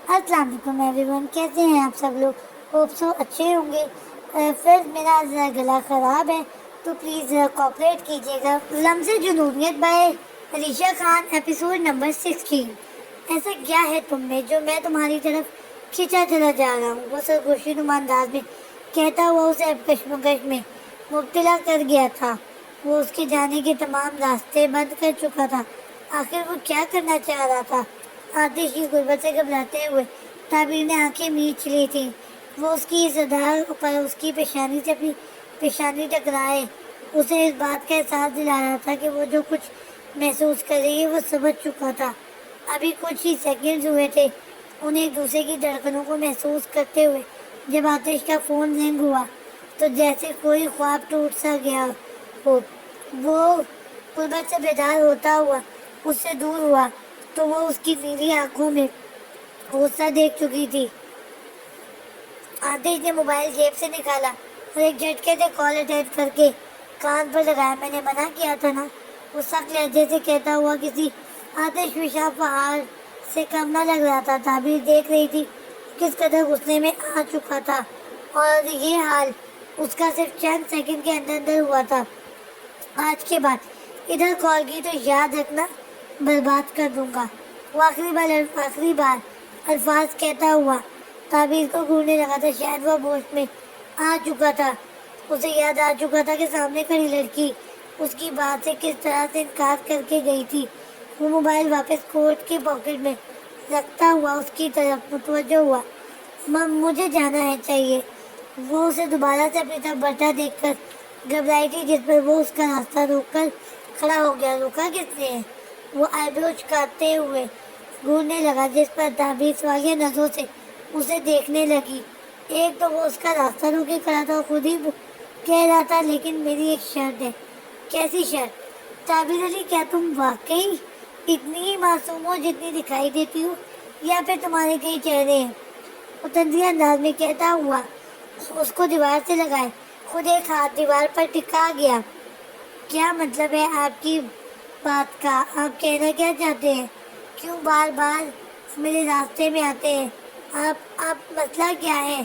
السلام علیکم every one, کیسے ہیں آپ سب لوگ؟ ہوپ سو اچھے ہوں گے۔ فرینڈ میرا گلا خراب ہے تو پلیز کوآپریٹ کیجیے گا۔ لمز جنونیت by Alisha Khan, episode number 16۔ ایسا کیا ہے تم میں جو میں تمہاری طرف کھینچا چلا جا رہا ہوں؟ وہ سرگوشی نما انداز میں کہتا ہوا اسے اب کشمکش میں مبتلا کر گیا تھا۔ وہ اس کے جانے کے تمام راستے بند کر چکا تھا۔ آخر وہ کیا کرنا چاہ رہا تھا؟ آتش کی غربت سے گھبراتے ہوئے تعبیر نے آنکھیں میچ لی تھیں۔ وہ اس کی صدا پر اس کی پیشانی سے اپنی پیشانی ٹکرائے اسے اس بات کا احساس دلا رہا تھا کہ وہ جو کچھ محسوس کر رہی ہے وہ سمجھ چکا تھا۔ ابھی کچھ ہی سیکنڈز ہوئے تھے انہیں ایک دوسرے کی دھڑکنوں کو محسوس کرتے ہوئے۔ جب آتش کا فون رنگ ہوا تو جیسے کوئی خواب ٹوٹ سا گیا ہو، وہ غربت سے بیدار ہوتا ہوا اس سے دور ہوا تو وہ اس کی نیلی آنکھوں میں غصہ دیکھ چکی تھی۔ آتش نے موبائل جیب سے نکالا اور ایک جھٹکے سے کال اٹینڈ کر کے کان پر لگایا۔ میں نے منع کیا تھا نا، وہ سخت لہجے سے کہتا ہوا کسی آتش فشاں پہاڑ سے کم نہ لگ رہا تھا۔ تعبیر دیکھ رہی تھی کس قدر غصے میں آ چکا تھا اور یہ حال اس کا صرف چند سیکنڈ کے اندر اندر ہوا تھا۔ آج کے بعد ادھر کال کی تو یاد رکھنا برباد کر دوں گا۔ وہ آخری بار الفاظ کہتا ہوا تعبیر کو گھورنے لگا تھا۔ شاید وہ ہوش میں آ چکا تھا۔ اسے یاد آ چکا تھا کہ سامنے کھڑی لڑکی اس کی بات سے کس طرح سے انکار کر کے گئی تھی۔ وہ موبائل واپس کوٹ کے پاکٹ میں رکھتا ہوا اس کی طرف متوجہ ہوا۔ مجھے جانا ہے، چاہیے۔ وہ اسے دوبارہ سے اپنی طرف بڑھتا دیکھ کر گھبرائی تھی، جس پر وہ اس کا راستہ روک کر کھڑا ہو گیا۔ روکا کس نے ہے؟ وہ آئیبرو چکاتے ہوئے گھورنے لگا، جس پر تعبیر سوالیہ نظروں سے اسے دیکھنے لگی۔ ایک تو وہ اس کا راستہ روکے کھڑا تھا اور خود ہی کہہ رہا تھا لیکن میری ایک شرط ہے۔ کیسی شرط؟ تعبیر علی، کیا تم واقعی اتنی ہی معصوم ہو جتنی دکھائی دیتی ہو، یا پھر تمہارے کئی چہرے ہیں؟ وہ طنزیہ انداز میں کہتا ہوا اس کو دیوار سے لگائے خود ایک ہاتھ دیوار پر ٹکا گیا۔ کیا مطلب ہے آپ کی بات کا؟ آپ کہنا کیا چاہتے ہیں؟ کیوں بار بار میرے راستے میں آتے ہیں؟ آپ مسئلہ کیا ہے؟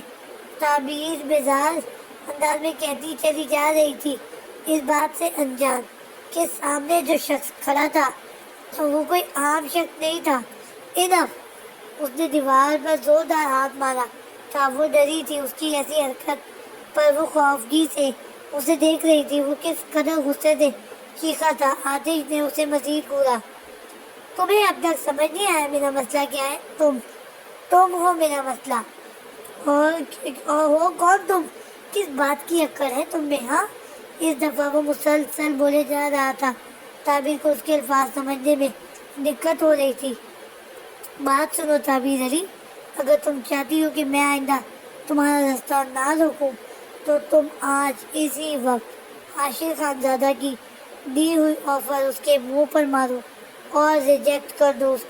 تعبیر بیزار انداز میں کہتی چلی جا رہی تھی، اس بات سے انجان کہ سامنے جو شخص کھڑا تھا وہ کوئی عام شخص نہیں تھا۔ انف! اس نے دیوار پر زوردار ہاتھ مارا تھا۔ وہ ڈری تھی، اس کی ایسی حرکت پر وہ خوفگی سے اسے دیکھ رہی تھی۔ وہ کس قدر غصے سے چیخا تھا۔ آتش نے اسے مزید گھورا۔ تمہیں اب تک سمجھ نہیں آیا میرا مسئلہ کیا ہے؟ تم ہو میرا مسئلہ۔ اور ہو کون تم؟ کس بات کی اکڑ ہے تم میں؟ ہاں، اس دفعہ وہ مسلسل بولے جا رہا تھا۔ تعبیر کو اس کے الفاظ سمجھنے میں دقت ہو رہی تھی۔ بات سنو تعبیر علی، اگر تم چاہتی ہو کہ میں آئندہ تمہارا راستہ نہ روکوں تو تم آج اسی وقت عاشق خانزادہ کی دی ہوئی آفر اس کے منہ پر مارو اور ریجیکٹ کر دو اس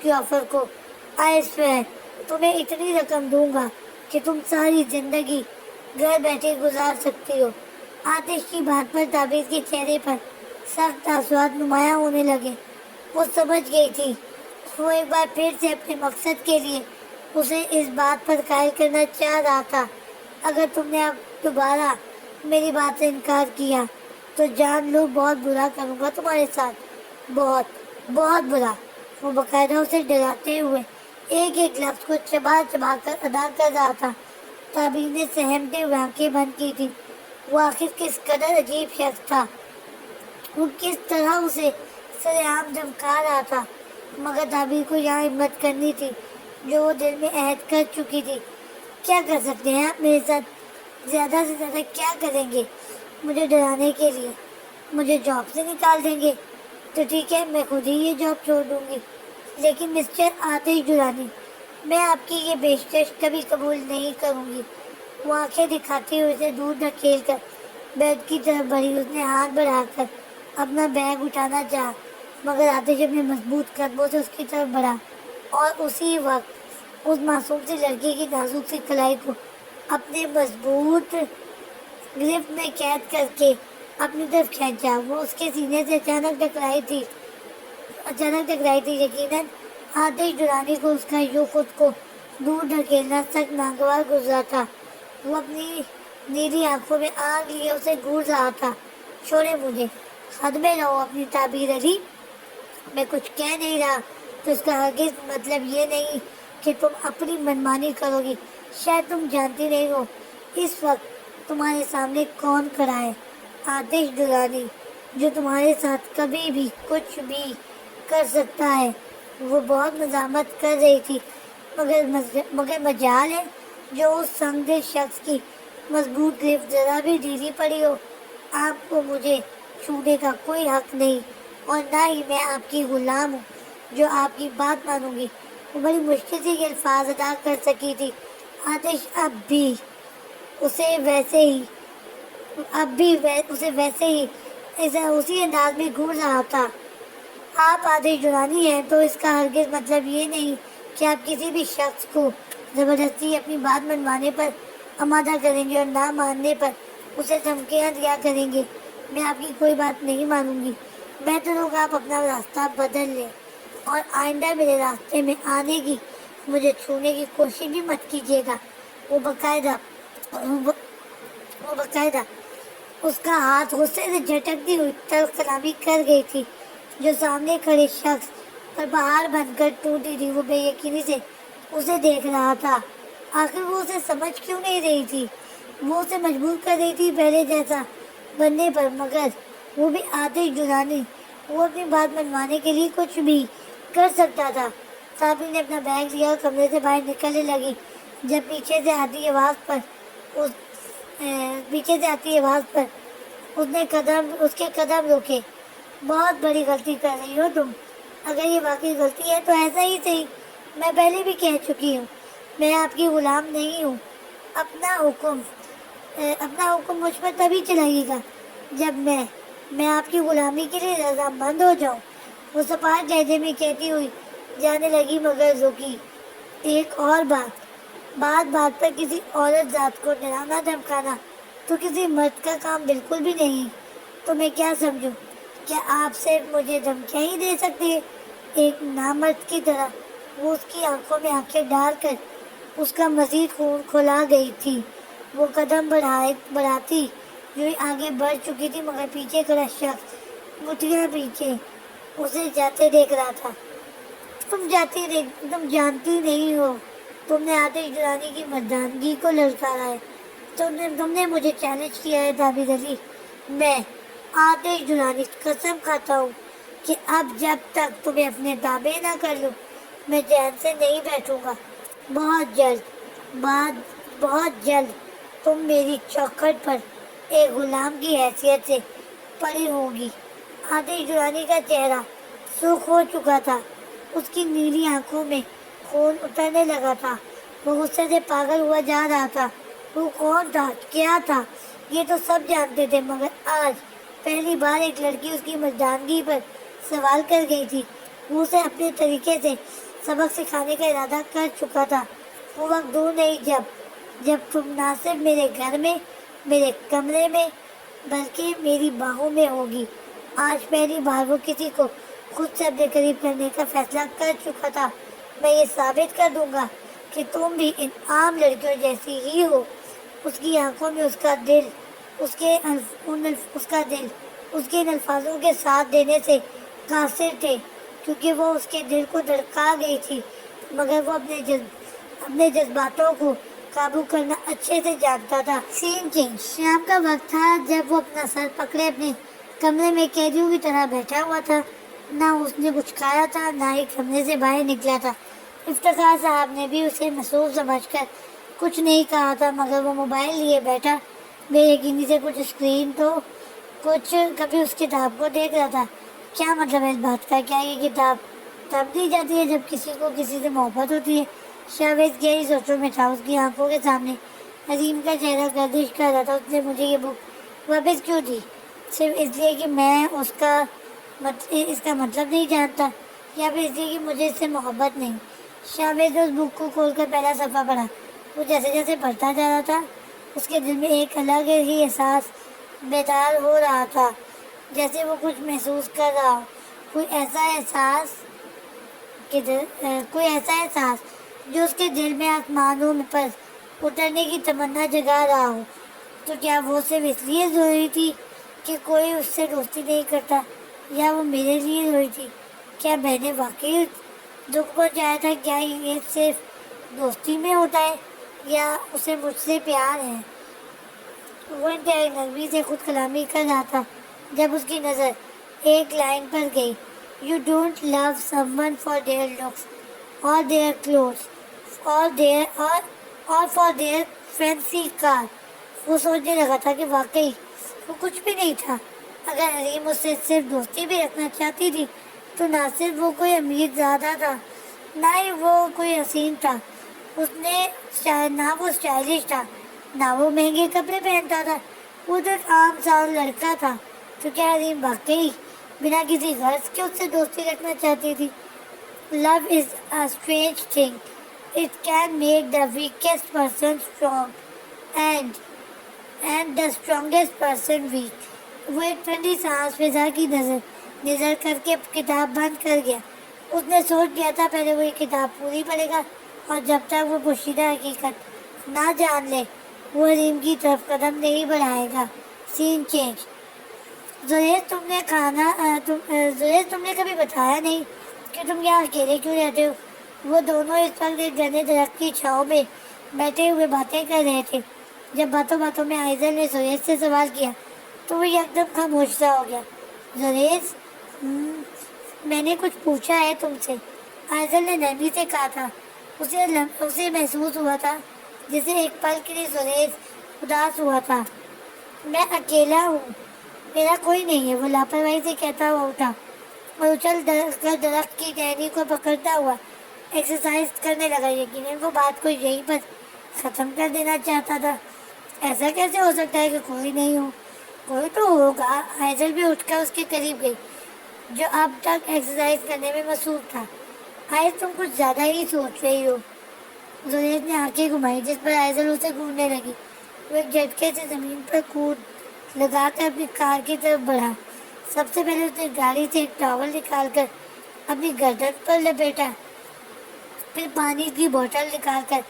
کی آفر کو۔ آئی سویر، تمہیں اتنی رقم دوں گا کہ تم ساری زندگی گھر بیٹھے گزار سکتی ہو۔ آتش کی بات پر تعبیر کے چہرے پر سخت تاثرات نمایاں ہونے لگے۔ وہ سمجھ گئی تھی۔ وہ ایک بار پھر سے اپنے مقصد کے لیے اسے اس بات پر قائل کرنا چاہ رہا تھا۔ اگر تم نے اب دوبارہ میری بات سے انکار کیا تو جان لو بہت برا کروں گا تمہارے ساتھ، بہت بہت برا۔ وہ باقاعدہ اسے ڈراتے ہوئے ایک ایک لفظ کو چبا چبا کر ادا کر رہا تھا۔ تعبیر نے سہمتے ہوئے آنکھیں بند کی تھی۔ وہ آخر کس قدر عجیب شخص تھا، وہ کس طرح اسے سر عام دھمکا رہا تھا، مگر تعبیر کو یہاں ہمت کرنی تھی جو وہ دل میں عہد کر چکی تھی۔ کیا کر سکتے ہیں آپ میرے ساتھ؟ زیادہ سے زیادہ کیا کریں گے مجھے ڈرانے کے لیے؟ مجھے جاب سے نکال دیں گے تو ٹھیک ہے، میں خود ہی یہ جاب چھوڑ دوں گی، لیکن مسٹر آتش درانی، میں آپ کی یہ پیشکش کبھی قبول نہیں کروں گی۔ وہ آنکھیں دکھاتے ہوئے اسے دور دھکیل کر بیڈ کی طرف بڑھی۔ اس نے ہاتھ بڑھا کر اپنا بیگ اٹھانا چاہا، مگر آتش اپنے مضبوط قدموں سے اس کی طرف بڑھا اور اسی وقت اس معصوم سی لڑکی کی نازک سی کلائی کو اپنے مضبوط گرفت میں قید کر کے اپنی طرف کھینچا۔ وہ اس کے سینے سے اچانک ٹکرائی تھی۔ یقیناً آتش درانی کو اس کا یوں خود کو دور ڈھکیلنا سخت ناگوار گزرا تھا۔ وہ اپنی نیلی آنکھوں میں آگ لیے اسے گھور رہا تھا۔ چھوڑے مجھے، حد میں رہو اپنی تعبیر علی، میں کچھ کہہ نہیں رہا تو اس کا ہرگز مطلب یہ نہیں کہ تم اپنی منمانی کرو گی۔ شاید تم جانتی نہیں ہو اس وقت تمہارے سامنے کون کھڑا ہے۔ آتش درانی، جو تمہارے ساتھ کبھی بھی کچھ بھی کر سکتا ہے۔ وہ بہت مزاحمت کر رہی تھی، مگر مجال ہے جو اس سنگ دل شخص کی مضبوط گرفت ذرا بھی ڈھیلی پڑی ہو۔ آپ کو مجھے چھونے کا کوئی حق نہیں، اور نہ ہی میں آپ کی غلام ہوں جو آپ کی بات مانوں گی۔ وہ بڑی مشکل سے یہ الفاظ ادا کر سکی تھی۔ آتش اب بھی اسے ویسے ہی اسی انداز میں گھور رہا تھا۔ آپ آتش درانی ہیں تو اس کا ہرگز مطلب یہ نہیں کہ آپ کسی بھی شخص کو زبردستی اپنی بات منوانے پر آمادہ کریں گے اور نہ ماننے پر اسے دھمکیاں دیا کریں گے۔ میں آپ کی کوئی بات نہیں مانوں گی۔ بہتر ہوگا آپ اپنا راستہ بدل لیں اور آئندہ میرے راستے میں آنے کی، مجھے چھونے کی کوشش بھی مت کیجیے گا۔ وہ باقاعدہ اس کا ہاتھ غصے سے جھٹکتی ہوئی تلخ کلامی کر گئی تھی۔ جو سامنے کھڑے شخص پر بہار بن کر ٹوٹی تھی، وہ بے یقینی سے اسے دیکھ رہا تھا۔ آخر وہ اسے سمجھ کیوں نہیں رہی تھی؟ وہ اسے مجبور کر رہی تھی پہلے جیسا بننے پر، مگر وہ بھی آتش درانی، وہ اپنی بات منوانے کے لیے کچھ بھی کر سکتا تھا۔ صابری نے اپنا بیگ لیا اور کمرے سے باہر نکلنے لگی، جب پیچھے سے آتی آواز پر اس کے قدم روکے۔ بہت بڑی غلطی کر رہی ہو تم۔ اگر یہ واقعی غلطی ہے تو ایسا ہی صحیح، میں پہلے بھی کہہ چکی ہوں، میں آپ کی غلام نہیں ہوں۔ اپنا حکم مجھ پر تبھی چلائیے گا جب میں آپ کی غلامی کے لیے رضامند ہو جاؤں۔ وہ سپاٹ لہجے میں کہتی ہوئی جانے لگی، مگر رکی۔ ایک اور بات پر کسی عورت ذات کو ڈرانا دھمکانا تو کسی مرد کا کام بالکل بھی نہیں۔ تو میں کیا سمجھوں؟ کیا آپ صرف مجھے دھمکیاں ہی دے سکتے ہیں؟ ایک نامرد کی طرح وہ اس کی آنکھوں میں آنکھیں ڈال کر اس کا مزید خون کھلا گئی تھی۔ وہ قدم بڑھاتی جو آگے بڑھ چکی تھی، مگر پیچھے کھڑا شخص مٹھیاں پیچھے اسے جاتے دیکھ رہا تھا۔ تم جانتی نہیں ہو، تم نے آتش درانی کی مردانگی کو للکارا ہے، تم نے مجھے چیلنج کیا ہے تعبیر علی۔ میں آتش درانی قسم کھاتا ہوں کہ اب جب تک تمہیں اپنے تابع نہ کر لوں میں چین سے نہیں بیٹھوں گا۔ بہت جلد تم میری چوکھٹ پر ایک غلام کی حیثیت سے پڑی ہوگی۔ آتش درانی کا چہرہ سرخ ہو چکا تھا، اس کی نیلی آنکھوں میں خون اترنے لگا تھا۔ وہ غصے سے پاگل ہوا جا رہا تھا۔ وہ کون تھا، کیا تھا، یہ تو سب جانتے تھے، مگر آج پہلی بار ایک لڑکی اس کی مردانگی پر سوال کر گئی تھی۔ وہ اسے اپنے طریقے سے سبق سکھانے کا ارادہ کر چکا تھا۔ وہ وقت دور نہیں جب تم نہ صرف میرے گھر میں، میرے کمرے میں، بلکہ میری باہوں میں ہوگی۔ آج پہلی بار وہ کسی کو خود سے اپنے قریب کرنے کا فیصلہ کر چکا تھا۔ میں یہ ثابت کر دوں گا کہ تم بھی ان عام لڑکیوں جیسی ہی ہو۔ اس کی آنکھوں میں اس کا دل اس کے ان الفاظوں کے ساتھ دینے سے قاصر تھے، کیونکہ وہ اس کے دل کو دھڑکا گئی تھی، مگر وہ اپنے جذباتوں کو قابو کرنا اچھے سے جانتا تھا۔ سین چینج، شام کا وقت تھا جب وہ اپنا سر پکڑے اپنے کمرے میں قیدیوں کی طرح بیٹھا ہوا تھا۔ نہ اس نے کچھ کھایا تھا، نہ ہی کمرے سے باہر نکلا تھا۔ افتخار صاحب نے بھی اسے مصروف سمجھ کر کچھ نہیں کہا تھا، مگر وہ موبائل لیے بیٹھا بے یقینی سے کچھ اسکرین تو کچھ کبھی اس کتاب کو دیکھ رہا تھا۔ کیا مطلب ہے اس بات کا؟ کیا یہ کتاب تب دی جاتی ہے جب کسی کو کسی سے محبت ہوتی ہے؟ شاویز گہری سوچوں میں تھا۔ اس کی آنکھوں کے سامنے عظیم کا چہرہ گردش کر رہا تھا۔ اس نے مجھے یہ بک واپس کیوں دی؟ صرف اس لیے کہ میں اس کا مطلب نہیں جانتا، یا پھر اس لیے کہ مجھے اس سے محبت نہیں؟ شاویز نے اس بک کو کھول کر پہلا صفحہ پڑھا۔ وہ جیسے جیسے پڑھتا جا رہا تھا اس کے دل میں ایک الگ ہی احساس بیدار ہو رہا تھا، جیسے وہ کچھ محسوس کر رہا ہو، کوئی ایسا احساس کوئی ایسا احساس جو اس کے دل میں آسمانوں میں پر اترنے کی تمنا جگا رہا ہو، تو کیا وہ صرف اس لیے ضروری تھی کہ کوئی اس سے دوستی نہیں کرتا، یا وہ میرے لیے ضروری تھی؟ کیا میں نے واقعی دکھ پہنچایا تھا؟ کیا یہ صرف دوستی میں ہوتا ہے، یا اسے مجھ سے پیار ہے؟ وہ انتہائی نرمی سے خود کلامی کر رہا تھا جب اس کی نظر ایک لائن پر گئی: you don't love someone for their looks اور دیئر کلوتھس اور فار دیئر فینسی کار۔ وہ سوچنے لگا تھا کہ واقعی وہ کچھ بھی نہیں تھا۔ اگر حریم اس سے صرف دوستی بھی رکھنا چاہتی تھی تو نہ صرف وہ کوئی امیر زادہ تھا، نہ ہی وہ کوئی حسین تھا، نہ وہ اسٹائلش تھا، نہ وہ مہنگے کپڑے پہنتا تھا، وہ تو ایک عام سا لڑکا تھا۔ تو کیا حریم واقعی بنا کسی غرض کے اس سے دوستی رکھنا چاہتی تھی؟ Love is a strange thing, it can make the weakest person strong and the strongest person weak. وہ ایک ٹھنڈی سانس فضا کی نظر کر کے کتاب بند کر گیا۔ اس نے سوچ لیا تھا پہلے وہ یہ کتاب پوری پڑھے گا، اور جب تک وہ پوشیدہ حقیقت نہ جان لے وہ حریم کی طرف قدم نہیں بڑھائے گا۔ سین چینج۔ زریز تم نے کبھی بتایا نہیں کہ تم یہاں اکیلے کیوں رہتے ہو؟ وہ دونوں اس وقت ایک گھنے درخت کی چھاؤں میں بیٹھے ہوئے باتیں کر رہے تھے۔ جب باتوں باتوں میں آئزل نے زریز سے سوال کیا تو وہ یکدم خاموش سا ہو گیا۔ زریز، میں نے کچھ پوچھا ہے تم سے، آئزل نے نرمی سے کہا تھا۔ اسے محسوس ہوا تھا جسے ایک پل کے لیے زریز اداس ہوا تھا۔ میں اکیلا ہوں، میرا کوئی نہیں ہے، وہ لاپرواہی سے کہتا ہوا اٹھا اور اچھل کر درخت کی ٹہنی کو پکڑتا ہوا ایکسرسائز کرنے لگا۔ یقیناً وہ بات کو یہیں پر ختم کر دینا چاہتا تھا۔ ایسا کیسے ہو سکتا ہے کہ کوئی نہیں ہو؟ کوئی تو ہوگا۔ آئزل بھی اٹھ کر اس کے قریب گئی جو اب تک ایکسرسائز کرنے میں مصروف تھا۔ آئز، تم کچھ زیادہ ہی سوچ رہی ہو۔ زریز نے آنکھیں گھمائی جس پر آئزل اسے گھورنے لگی۔ وہ ایک جھٹکے سے زمین پر کود لگا کر اپنی کار کی طرف بڑھا۔ سب سے پہلے اس نے گاڑی سے ایک ٹاول نکال کر اپنی گردن پر لپیٹا، پھر پانی کی بوتل نکال کر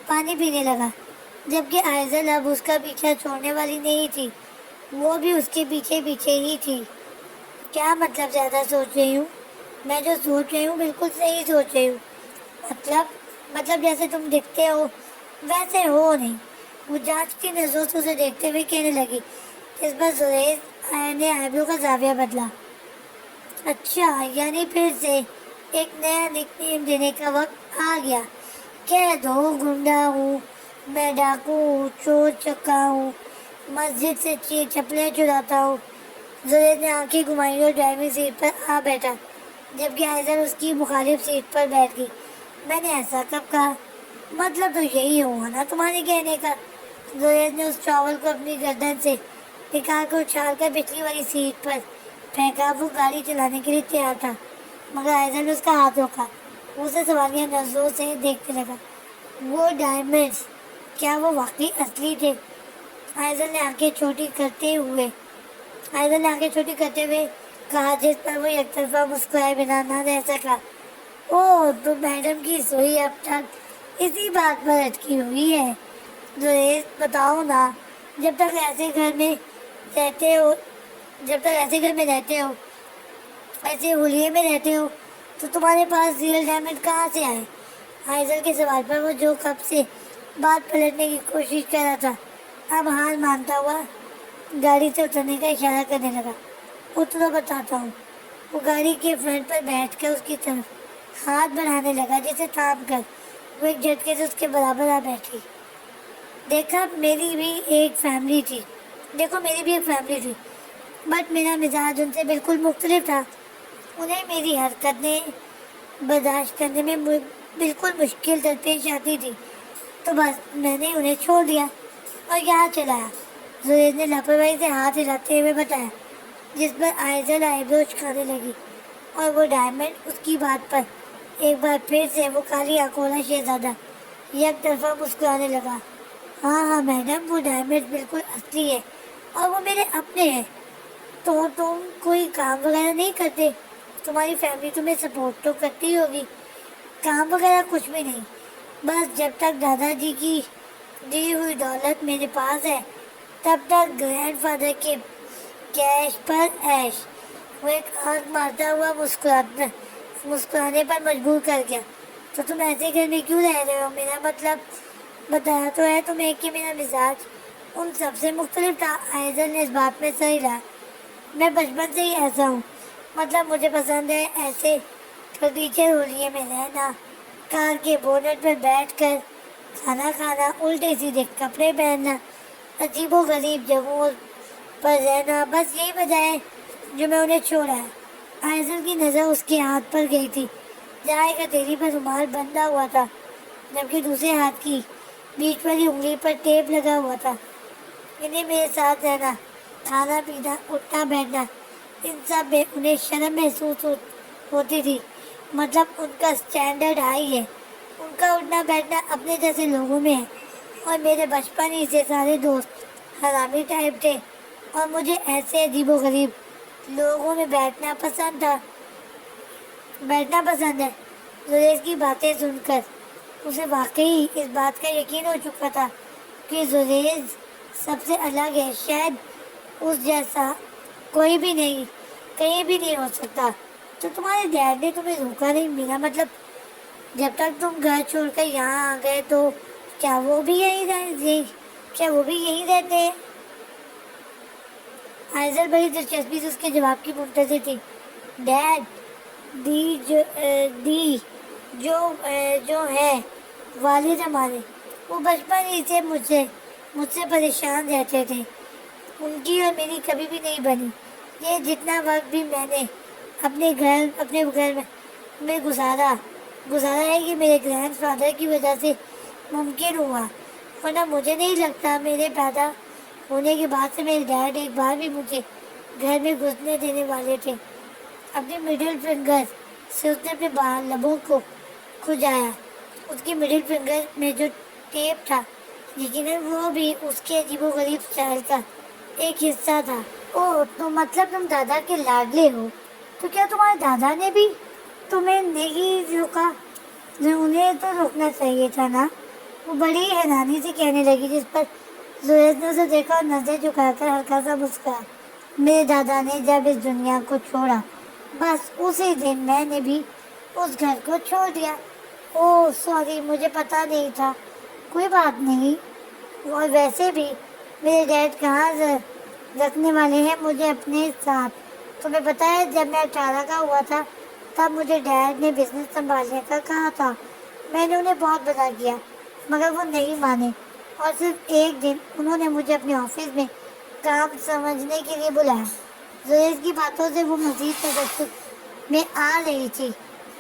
پانی پینے لگا، جبکہ آئزل اب اس کا پیچھا چھوڑنے والی نہیں تھی، وہ بھی اس کے پیچھے پیچھے ہی تھی۔ کیا مطلب زیادہ سوچ رہی ہوں؟ میں جو سوچ رہی ہوں بالکل صحیح سوچ رہی ہوں۔ مطلب جیسے تم دکھتے ہو ویسے ہو نہیں، وہ جانچتی نظروں سے اسے دیکھتے ہوئے کہنے لگی۔ اس پر زریز نے آئیبرو کا زاویہ بدلا۔ اچھا، یعنی پھر سے ایک نیا نک نیم دینے کا وقت آ گیا۔ کہہ دو، گنڈا ہوں میں، ڈاکو ہوں، چور چکا ہوں، مسجد سے چپلیں چراتا ہوں۔ زریز نے آنکھیں گھمائی اور ڈرائیونگ سیٹ پر آ بیٹھا، جبکہ آئزل اس کی مخالف سیٹ پر بیٹھ گئی۔ میں نے ایسا کب کہا؟ مطلب تو یہی ہوا نا تمہارے کہنے کا۔ زریز نے اس ٹاول کو اپنی گردن سے نکال کر اچھال کر پچھلی والی سیٹ پر پھینکا۔ وہ گاڑی چلانے کے لیے تیار تھا، مگر آئزل نے اس کا ہاتھ روکا۔ وہ اسے سوالیہ نظروں سے دیکھنے لگا۔ وہ ڈائمنڈز، کیا وہ واقعی اصلی تھے؟ آئزل نے آنکھیں چھوٹی کرتے ہوئے کہا، جس پر وہ یک طرفہ مسکرائے بنا نہ رہ سکا۔ اوہ، تو میڈم کی سوئی اب تک اسی بات پر اٹکی ہوئی ہے۔ زریز، بتاؤ نا، جب تک ایسے گھر میں رہتے ہو، ایسے حلیے میں رہتے ہو، تو تمہارے پاس ریئل ڈائمنڈ کہاں سے آئے؟ آئزل کے سوال پر وہ جو کب سے بات پلٹنے کی کوشش کر رہا تھا اب ہار مانتا ہوا گاڑی سے اترنے کا اشارہ کرنے لگا۔ اترو، بتاتا ہوں۔ وہ گاڑی کے فرنٹ پر بیٹھ کر اس کی طرف ہاتھ بڑھانے لگا، جسے تھام کر وہ ایک جھٹکے سے اس کے برابر آ بیٹھی۔ دیکھو، میری بھی ایک فیملی تھی، بٹ میرا مزاج ان سے بالکل مختلف تھا۔ انہیں میری حرکتیں برداشت کرنے میں بالکل مشکل درپیش آتی تھی، تو بس میں نے انہیں چھوڑ دیا اور یہاں چلایا۔ زریز نے لاپرواہی سے ہاتھ ہلاتے ہوئے بتایا، جس پر آئزل آئیبرو اچکانے لگی، اور وہ ڈائمنڈ اس کی بات پر ایک بار پھر سے وہ کالی آنکھوں والا شہزادہ یک طرفہ مسکرانے لگا۔ ہاں میڈم، وہ ڈائمنڈ بالکل اصلی ہے اور وہ میرے اپنے ہیں۔ تو تم کوئی کام وغیرہ نہیں کرتے؟ تمہاری فیملی تمہیں سپورٹ تو کرتی ہوگی، کام وغیرہ کچھ بھی نہیں، بس جب تک دادا جی کی دی ہوئی دولت میرے پاس ہے تب تک گرینڈ فادر کے کیش پر ایش۔ وہ ایک آنکھ مارتا ہوا مسکرانے پر مجبور کر گیا۔ تو تم ایسے گھر میں کیوں رہ رہے ہو؟ میرا مطلب بتایا تو ہے تمہیں کہ میرا مزاج ان سب سے مختلف تھا۔ آئزل نے اس بات میں صحیح رہا، میں بچپن سے ہی ایسا ہوں، مطلب مجھے پسند ہے ایسے فرنیچر ہولیے میں رہنا، کار کے بونٹ پر بیٹھ کر کھانا کھانا، الٹے سیدھے کپڑے پہننا، عجیب و غریب جگہوں پر رہنا، بس یہی وجہ ہے جو میں انہیں چھوڑا ہے۔ آئزل کی نظر اس کے ہاتھ پر گئی تھی جہاں ایک ہتھیلی پر رومال بندھا ہوا تھا، جبکہ دوسرے ہاتھ کی بیچ والی انگلی پر ٹیپ لگا ہوا تھا۔ انہیں میرے ساتھ رہنا، کھانا پینا، اٹھنا بیٹھنا، ان سب میں انہیں شرم محسوس ہوتی تھی، مطلب ان کا سٹینڈرڈ ہائی ہے، ان کا اٹھنا بیٹھنا اپنے جیسے لوگوں میں ہے، اور میرے بچپن ہی سے سارے دوست حرامی ٹائپ تھے اور مجھے ایسے عجیب و غریب لوگوں میں بیٹھنا پسند ہے۔ زریز کی باتیں سن کر اسے واقعی اس بات کا یقین ہو چکا تھا کہ زریز سب سے الگ ہے، شاید اس جیسا کوئی بھی نہیں، کہیں بھی نہیں ہو سکتا۔ تو تمہارے ڈیڈ نے تمہیں روکا نہیں؟ میرا مطلب جب تک تم گھر چھوڑ کر یہاں آ گئے تو کیا وہ بھی یہیں رہتے ہیں؟ آئزل بڑی دلچسپی سے اس کے جواب کی منتظر تھی۔ ڈیڈ دی جو ہے والد ہمارے، وہ بچپن ہی سے مجھ سے پریشان رہتے تھے، ان کی اور میری کبھی بھی نہیں بنی۔ یہ جتنا وقت بھی میں نے اپنے گھر میں گزارا ہے یہ میرے گرینڈ فادر کی وجہ سے ممکن ہوا، ورنہ مجھے نہیں لگتا میرے پیدا ہونے کے بعد سے میرے ڈیڈ ایک بار بھی مجھے گھر میں گھسنے دینے والے تھے۔ اپنے مڈل فنگر سے اس نے اپنے لبوں کو کھجایا۔ اس کی مڈل فنگر میں جو ٹیپ تھا یقیناً وہ بھی اس کے عجیب و غریب اسٹائل کا ایک حصہ تھا۔ اوہ، تو مطلب تم دادا کے لاڈلے ہو؟ تو کیا تمہارے دادا نے بھی تمہیں نہیں روکا؟ انہیں تو روکنا چاہیے تھا نا، وہ بڑی حیرانی سے کہنے لگی، جس پر زریز نے اسے دیکھا اور نظر جھکا کر ہلکا سا مسکرایا۔ میرے دادا نے جب اس دنیا کو چھوڑا بس اسی دن میں نے بھی اس گھر کو چھوڑ دیا۔ اوہ سوری، مجھے پتا نہیں تھا۔ کوئی بات نہیں، اور ویسے بھی میرے ڈیڈ کہاں رکھنے والے ہیں مجھے اپنے ساتھ؟ تمہیں پتا ہے جب میں 18 کا ہوا تھا تب مجھے ڈیڈ نے بزنس سنبھالنے کا کہا تھا۔ میں نے انہیں بہت منع کیا مگر وہ نہیں مانے، اور صرف ایک دن انہوں نے مجھے اپنے آفس میں کام سمجھنے کے لیے بلایا۔ زریز کی باتوں سے وہ مزید تشدد میں آ رہی تھی۔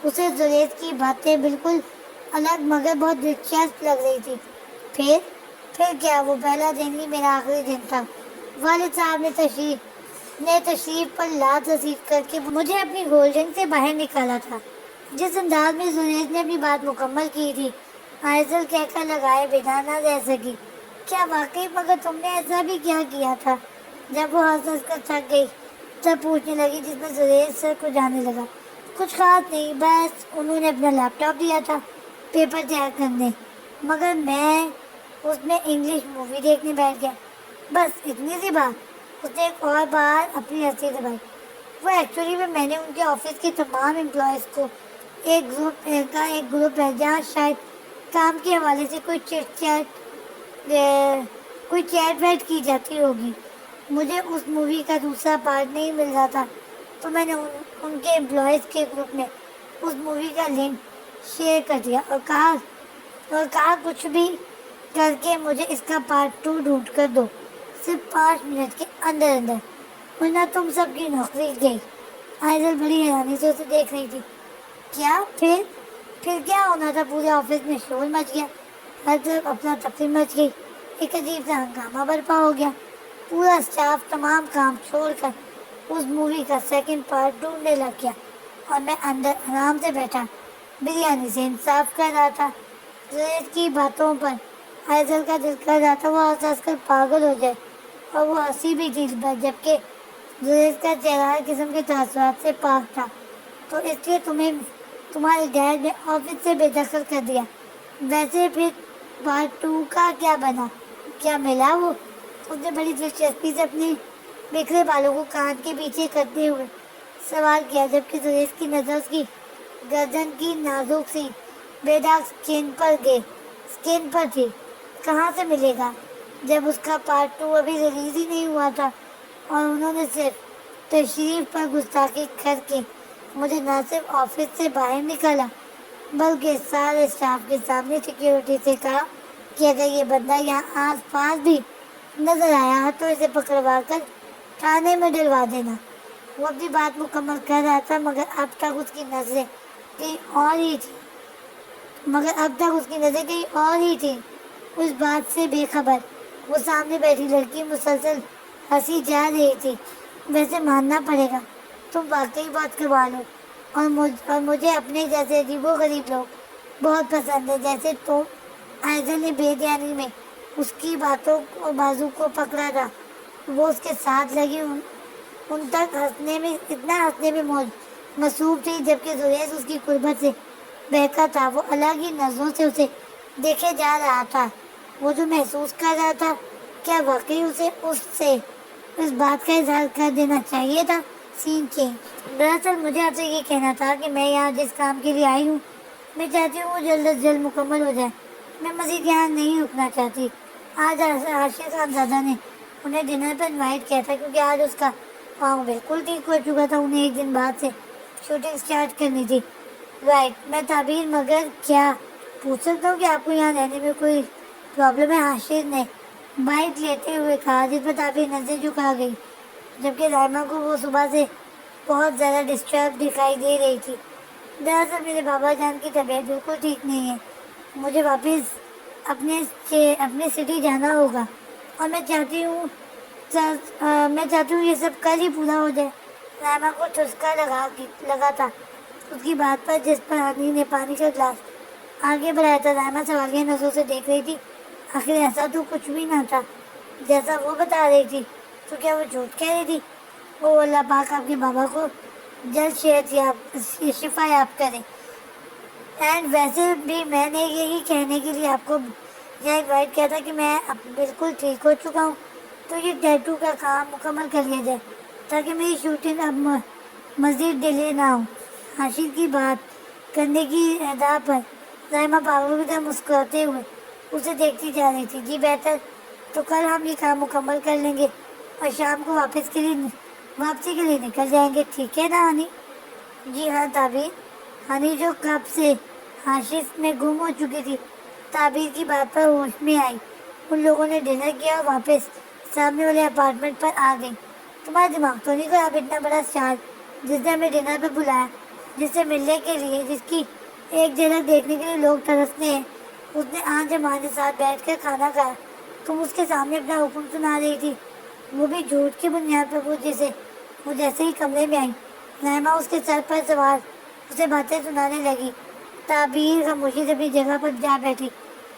اسے زریز کی باتیں بالکل الگ مگر بہت دلچسپ لگ رہی تھی۔ پھر کیا؟ وہ پہلا دن ہی میرا آخری دن تھا۔ والد صاحب نے تشریف پر لاد رسید کر کے مجھے اپنی ہولڈنگ سے باہر نکالا تھا۔ جس انداز میں زریز نے اپنی بات مکمل کی تھی آئزل کہہ کر لگائے بنا نہ رہ سکی۔ کیا واقعی؟ مگر تم نے ایسا بھی کیا تھا؟ جب وہ ہنس کر تھک گئی تب پوچھنے لگی، جس میں زریز سر کو جانے لگا۔ کچھ خاص نہیں، بس انہوں نے اپنا لیپ ٹاپ دیا تھا پیپر تیار کرنے، مگر میں اس میں انگلش مووی دیکھنے بیٹھ گیا، بس اتنی سی بات۔ اس نے ایک اور بار اپنی ہنسی دبائی۔ وہ ایکچولی میں نے ان کے آفس کے تمام امپلائیز کو ایک گروپ ہے جہاں شاید کام کے حوالے سے کوئی چیٹ ویٹ کی جاتی ہوگی۔ مجھے اس مووی کا دوسرا پارٹ نہیں مل رہا تھا تو میں نے ان کے امپلائیز کے گروپ میں اس مووی کا لنک شیئر کر دیا اور کہا کچھ بھی کر کے مجھے اس کا پارٹ 2 ڈھونڈ کر دو، صرف 5 منٹ کے اندر، ورنہ تم سب کی نوکری گئی۔ آئزل بڑی حیرانی سے اسے دیکھ رہی تھی۔ کیا؟ پھر کیا ہونا تھا؟ پورے آفس میں شور مچ گیا، ہر طرف اپنا تفریح مچ گئی، ایک عجیب سا ہنگامہ برپا ہو گیا۔ پورا اسٹاف تمام کام چھوڑ کر اس مووی کا سیکنڈ پارٹ ڈھونڈنے لگ گیا، اور میں اندر آرام سے بیٹھا بریانی سے انصاف کر رہا تھا۔ زریز کی باتوں پر آئزل کا دل کر رہا تھا وہ ہنس کر پاگل ہو جائے، اور وہ ہنسی بھی تھی جبکہ زریز کا چہرہ ہر قسم کے تاثرات سے پاک تھا۔ تو اس لیے تمہیں تمہارے ڈیڈ نے آفس سے بے دخل کر دیا. ویسے پھر پارٹ 2 کا کیا بنا؟ کیا ملا وہ؟ اس نے بڑی دلچسپی سے اپنے بکھرے بالوں کو کان کے پیچھے کرتے ہوئے سوال کیا، جبکہ زریز کی نظر اس کی گردن کی نازک سی بے داغ اسکن پر تھی. کہاں سے ملے گا جب اس کا پارٹ 2 ابھی ریلیز ہی نہیں ہوا تھا، اور انہوں نے صرف تشریف پر گستاخی کر کے مجھے نہ صرف آفس سے باہر نکالا بلکہ سارے اسٹاف کے سامنے سیکیورٹی سے کہا کہ اگر یہ بندہ یہاں آس پاس بھی نظر آیا تو اسے پکڑوا کر تھانے میں ڈلوا دینا. وہ اپنی بات مکمل کر رہا تھا مگر اب تک اس کی نظریں کہیں اور ہی تھی. اس بات سے بے خبر وہ سامنے بیٹھی لڑکی مسلسل ہنسی جا رہی تھی. ویسے ماننا پڑے گا تم واقعی بہت کمال ہو، اور مجھے اپنے جیسے عجیب و غریب لوگ بہت پسند ہے. جیسے تم آئزل نے بے دھیانی میں اس کی بازو کو پکڑا تھا، وہ اس کے ساتھ لگی ان تک ہنسنے میں مصروف تھی، جبکہ زریز اس کی قربت سے بہکا تھا. وہ الگ ہی نظروں سے اسے دیکھے جا رہا تھا. وہ جو محسوس کر رہا تھا، کیا واقعی اسے اس بات کا اظہار کر دینا چاہیے تھا؟ سین چینج. دراصل مجھے آپ سے یہ کہنا تھا کہ میں یہاں جس کام کے لیے آئی ہوں میں چاہتی ہوں وہ جلد از جلد مکمل ہو جائے. میں مزید یہاں نہیں رکنا چاہتی. آج عاشق صاحبزادہ نے انہیں ڈنر پر انوائٹ کیا تھا کیونکہ آج اس کا پاؤں بالکل ٹھیک ہو چکا تھا. انہیں ایک دن بعد سے شوٹنگ سٹارٹ کرنی تھی. رائٹ. میں تعبیر مگر کیا پوچھ سکتا ہوں کہ آپ کو یہاں رہنے میں کوئی پرابلم ہے؟ عاشق نے بائٹ لیتے ہوئے کہا، جس پر تعبیر نظریں جھکا گئی، جبکہ رائمہ کو وہ صبح سے بہت زیادہ ڈسٹرب دکھائی دے رہی تھی. دراصل میرے بابا جان کی طبیعت بالکل ٹھیک نہیں ہے. مجھے واپس اپنے سٹی جانا ہوگا اور میں چاہتی ہوں یہ سب کل ہی پورا ہو جائے. رائمہ کو ٹھسکا لگا تھا اس کی بات پر، جس پر ہنی نے پانی کا گلاس آگے بڑھایا تھا. رائمہ سوالیہ نظروں سے دیکھ رہی تھی. آخر ایسا تو کچھ بھی نہ تھا جیسا وہ بتا رہی تھی. تو کیا وہ جھوٹ کہہ رہی تھی؟ وہ اللہ پاک آپ کے بابا کو جلد شفا یاب کرے. اینڈ ویسے بھی میں نے یہی کہنے کے لیے آپ کو یہاں انوائٹ کیا تھا کہ میں بالکل ٹھیک ہو چکا ہوں. تو یہ ٹیٹو کا کام مکمل کر لیا جائے تاکہ میری شوٹنگ اب مزید ڈیلے نہ ہو. عاشق کی بات کرنے کی ادا پر رائمہ پاگلوں کی طرح مسکراتے ہوئے اسے دیکھتی جا رہی تھی. جی بہتر، تو کل ہم یہ کام مکمل کر لیں گے اور شام کو واپسی کے لیے نکل جائیں گے. ٹھیک ہے نا ہنی؟ جی ہاں تعبیر. ہنی جو کب سے عاشق میں گم ہو چکی تھی تعبیر کی بات پر ہوش میں آئی. ان لوگوں نے ڈنر کیا اور واپس سامنے والے اپارٹمنٹ پر آ گئی. تمہارا دماغ تو نہیں خراب؟ اتنا بڑا اسٹار جس نے ہمیں ڈنر پہ بلایا، جس سے ملنے کے لیے، جس کی ایک جھلک دیکھنے کے لیے لوگ ترستے ہیں، اس نے آج ہمارے ساتھ بیٹھ کر کھانا کھایا. تم اس کے سامنے اپنا حکم سنا رہی تھی، وہ بھی جھوٹ کی بنیاد پر. وہ جیسے ہی کمرے میں آئی رائمہ اس کے سر پر سوار اسے باتیں سنانے لگی. تعبیر خاموشی سے اپنی جگہ پر جا بیٹھی،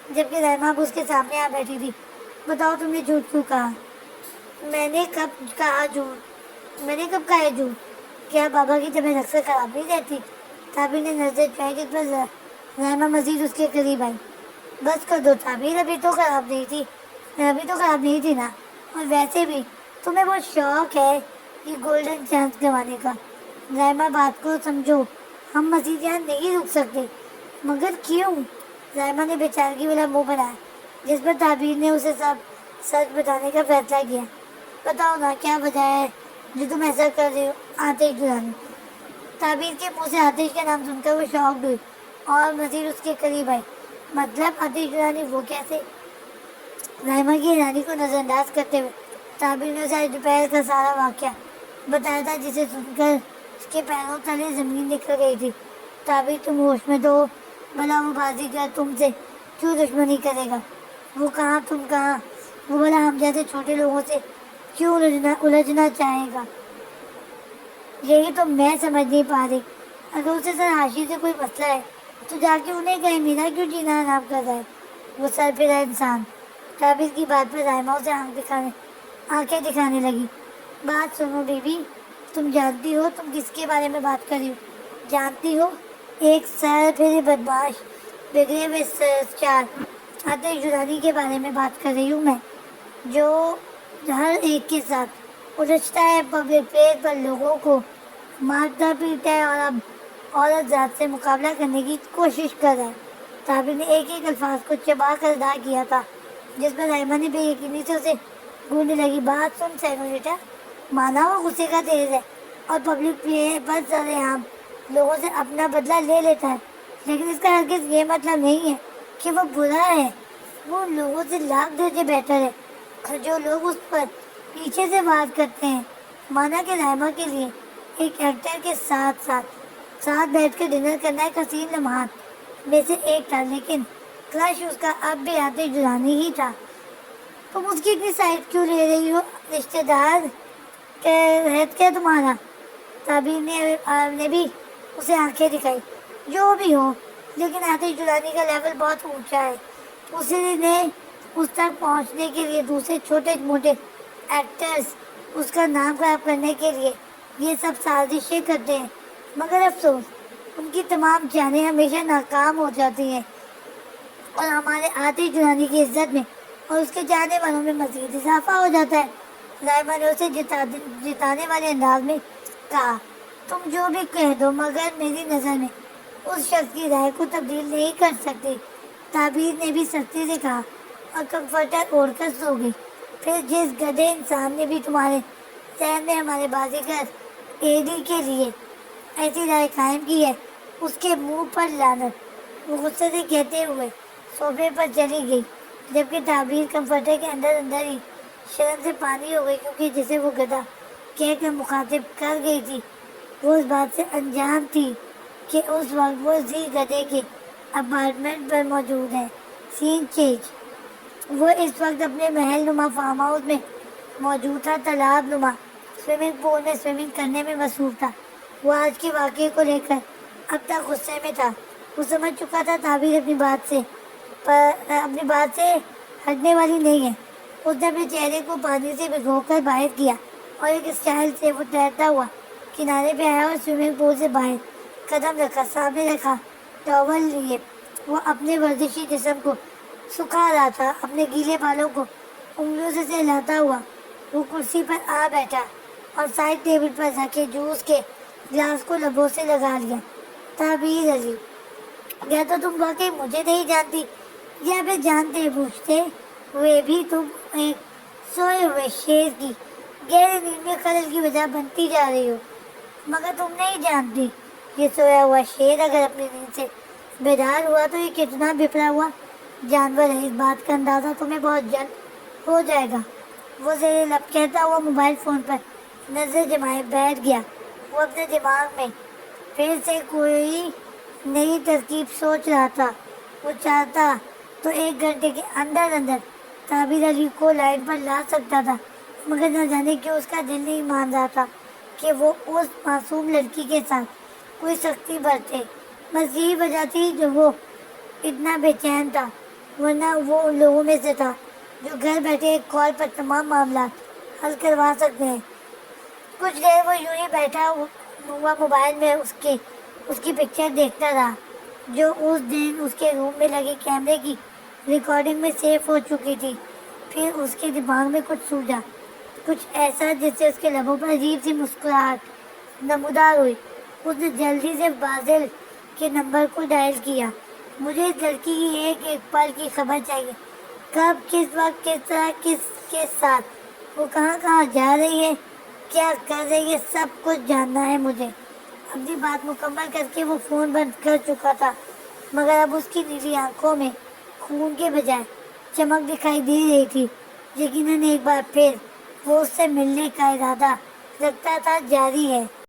جبکہ رائمہ اب اس کے سامنے آ بیٹھی تھی. بتاؤ تم نے جھوٹ کیوں کہا؟ میں نے کب کہا ہے جھوٹ؟ کیا بابا کی طبیعت اکثر خراب نہیں رہتی؟ تعبیر نے نظر چڑھائی، جس پر رائمہ مزید اس کے قریب آئی. بس کر دو تعبیر، ابھی تو خراب نہیں تھی نا. اور ویسے بھی تمہیں بہت شوق ہے یہ گولڈن چانس گنوانے کا. رائمہ بات کو سمجھو، ہم مزید یہاں نہیں رک سکتے. مگر کیوں؟ رائمہ نے بیچارگی والا منہ بنایا، جس پر تعبیر نے اسے سب سچ بتانے کا فیصلہ کیا. بتاؤ نا کیا وجہ ہے جو تم ایسا کر رہی ہو؟ آتش دورانی. تعبیر کے منہ سے آتش کا نام سن کر وہ شاکڈ ہوئی اور مزید اس کے قریب آئی. مطلب آتش دورانی؟ وہ کیسے؟ رائمہ کی حیرانی کو نظر انداز کرتے ہوئے تعبیر نے اسے دوپہر کا سارا واقعہ بتایا تھا، جسے سن کر اس کے پیروں تلے زمین نکل گئی تھی. تعبیر تم ہوش میں تو ہو؟ بھلا وہ بازیگر تم سے کیوں دشمنی کرے گا؟ وہ کہاں تم کہاں؟ وہ بھلا ہم جیسے چھوٹے لوگوں سے کیوں الجھنا چاہے گا؟ یہی تو میں سمجھ نہیں پا رہی. اگر اسے سر حاشی سے کوئی مسئلہ ہے تو جا کے انہیں کہیں، میرا کیوں جینا حرام کر رہا ہے وہ سر پھرا انسان. تعبیر کی بات پر رائمہ اسے آنکھیں دکھانے لگی. بات سنو بی بی، تم جانتی ہو تم کس کے بارے میں بات کر رہی ہو؟ جانتی ہو؟ ایک سر پھر بدماش بگڑے ہوئے چار آتش جرانی کے بارے میں بات کر رہی ہوں میں، جو ہر ایک کے ساتھ الجھتا ہے، پبلک پلیس پر لوگوں کو مارتا پیٹتا ہے اور اب عورت ذات سے مقابلہ کرنے کی کوشش کر رہا ہے۔ تعبیر نے ایک ایک الفاظ کو چبا کر ادا کیا تھا، جس پر رحمہ نے بے یقینی سے اسے گونجنے لگی، بات سن سینوریٹا، مانا وہ غصے کا تیز ہے اور پبلک پلیس پر سر عام لوگوں سے اپنا بدلہ لے لیتا ہے، لیکن اس کا ہرگز یہ مطلب نہیں ہے کہ وہ برا ہے۔ وہ لوگوں سے لاکھ درجے بہتر ہے جو لوگ اس پر پیچھے سے وار کرتے ہیں۔ مانا کہ رحمہ کے لیے ایک ایکٹر کے ساتھ بیٹھ کر ڈنر کرنا ایک حسین لمحات میں سے ایک تھا، لیکن کرش اس کا اب بھی آتش جرانی ہی تھا۔ تم اس کی اتنی سائڈ کیوں لے رہی ہو؟ رشتے دار رہت کیا تمہارا؟ تعبیر نے بھی اسے آنکھیں دکھائی۔ جو بھی ہو، لیکن آتش جرانی کا لیول بہت اونچا ہے۔ اسی نے اس تک پہنچنے کے لیے دوسرے چھوٹے موٹے ایکٹرز اس کا نام خراب کرنے کے لیے یہ سب سازشیں کرتے ہیں، مگر افسوس ان کی تمام جانیں ہمیشہ ناکام ہو جاتی ہیں اور ہمارے آتش جرانی کی عزت میں اور اس کے جانے والوں میں مزید اضافہ ہو جاتا ہے۔ رحمہ نے اسے جتانے والے انداز میں کہا، تم جو بھی کہہ دو، مگر میری نظر میں اس شخص کی رائے کو تبدیل نہیں کر سکتی۔ تعبیر نے بھی سختی سے کہا اور کمفرٹر اوڑھ کر سو گئی۔ پھر جس گدھے انسان نے بھی تمہارے ذہن میں ہمارے بازیگر ایڈی کے لیے ایسی رائے قائم کی ہے، اس کے منہ پر لعنت، وہ غصے سے کہتے ہوئے صوفے پر چلی گئی، جبکہ تعبیر کمفرٹر کے اندر ہی شرم سے پانی ہو گئی، کیونکہ جسے وہ گدھا کہہ کر مخاطب کر گئی تھی وہ اس بات سے انجان تھی کہ اس وقت وہ اسی گدھے کے اپارٹمنٹ پر موجود ہے۔ سین چینج، وہ اس وقت اپنے محل نما فارم ہاؤس میں موجود تھا، تالاب نما سوئمنگ پول میں سوئمنگ کرنے میں مصروف تھا۔ وہ آج کے واقعے کو لے کر اب تک غصے میں تھا۔ وہ سمجھ چکا تھا تعبیر اپنی بات سے ہٹنے والی نہیں ہے۔ اس نے اپنے چہرے کو پانی سے بھگو کر باہر کیا اور ایک اسٹائل سے وہ تیرتا ہوا کنارے پہ آیا اور سوئمنگ پول سے باہر قدم رکھا، سامنے رکھا ٹاول لیے وہ اپنے ورزشی جسم کو سکھا رہا تھا۔ اپنے گیلے بالوں کو انگلیوں سے سہلاتا ہوا وہ کرسی پر آ بیٹھا اور سائڈ ٹیبل پر رکھے جوس کے گلاس کو لبوں سے لگا لیا۔ تعبیر علی، یا تو تم واقعی مجھے نہیں جانتی یا پھر جانتے بوجھتے ہوئے بھی تم ایک سوئے ہوئے شیر کی گہری نیند میں خلل کی وجہ بنتی جا رہی ہو، مگر تم نہیں جانتی یہ سویا ہوا شیر اگر اپنی نیند سے بیدار ہوا تو یہ کتنا بپھرا ہوا جانور ہے۔ اس بات کا اندازہ تمہیں بہت جلد ہو جائے گا۔ وہ زیر لب کہتا ہوا موبائل فون پر نظر جمائے بیٹھ گیا۔ وہ اپنے دماغ میں پھر سے کوئی نئی ترکیب سوچ رہا تھا۔ وہ چاہتا تو 1 گھنٹے کے اندر تعبیر علی کو لائن پر لا سکتا تھا، مگر نہ جانے کیوں اس کا دل نہیں مان رہا تھا کہ وہ اس معصوم لڑکی کے ساتھ کوئی سختی برتے۔ بس یہی وجہ تھی جو وہ اتنا بے چین تھا، ورنہ وہ ان لوگوں میں سے تھا جو گھر بیٹھے ایک کال پر تمام معاملات حل کروا سکتے ہیں۔ کچھ دیر وہ یوں ہی بیٹھا ہوا موبائل میں اس کی پکچر دیکھتا رہا، جو اس دن اس کے روم میں لگے کیمرے کی ریکارڈنگ میں سیو ہو چکی تھی۔ پھر اس کے دماغ میں کچھ سوجا، کچھ ایسا جس سے اس کے لبوں پر عجیب سی مسکراہٹ نمودار ہوئی۔ اس نے جلدی سے بازل کے نمبر کو ڈائل کیا۔ مجھے اس لڑکی کی ایک ایک پل کی خبر چاہیے، کب، کس وقت، کس طرح، کس کے ساتھ، وہ کہاں جا رہی ہے، کیا کر رہی ہے، سب کچھ جاننا ہے مجھے۔ اپنی بات مکمل کر کے وہ فون بند کر چکا تھا، مگر اب اس کی نیلی آنکھوں میں خون کے بجائے چمک دکھائی دے رہی تھی۔ یقیناً ایک بار پھر وہ اس سے ملنے کا ارادہ رکھتا تھا۔ جاری ہے۔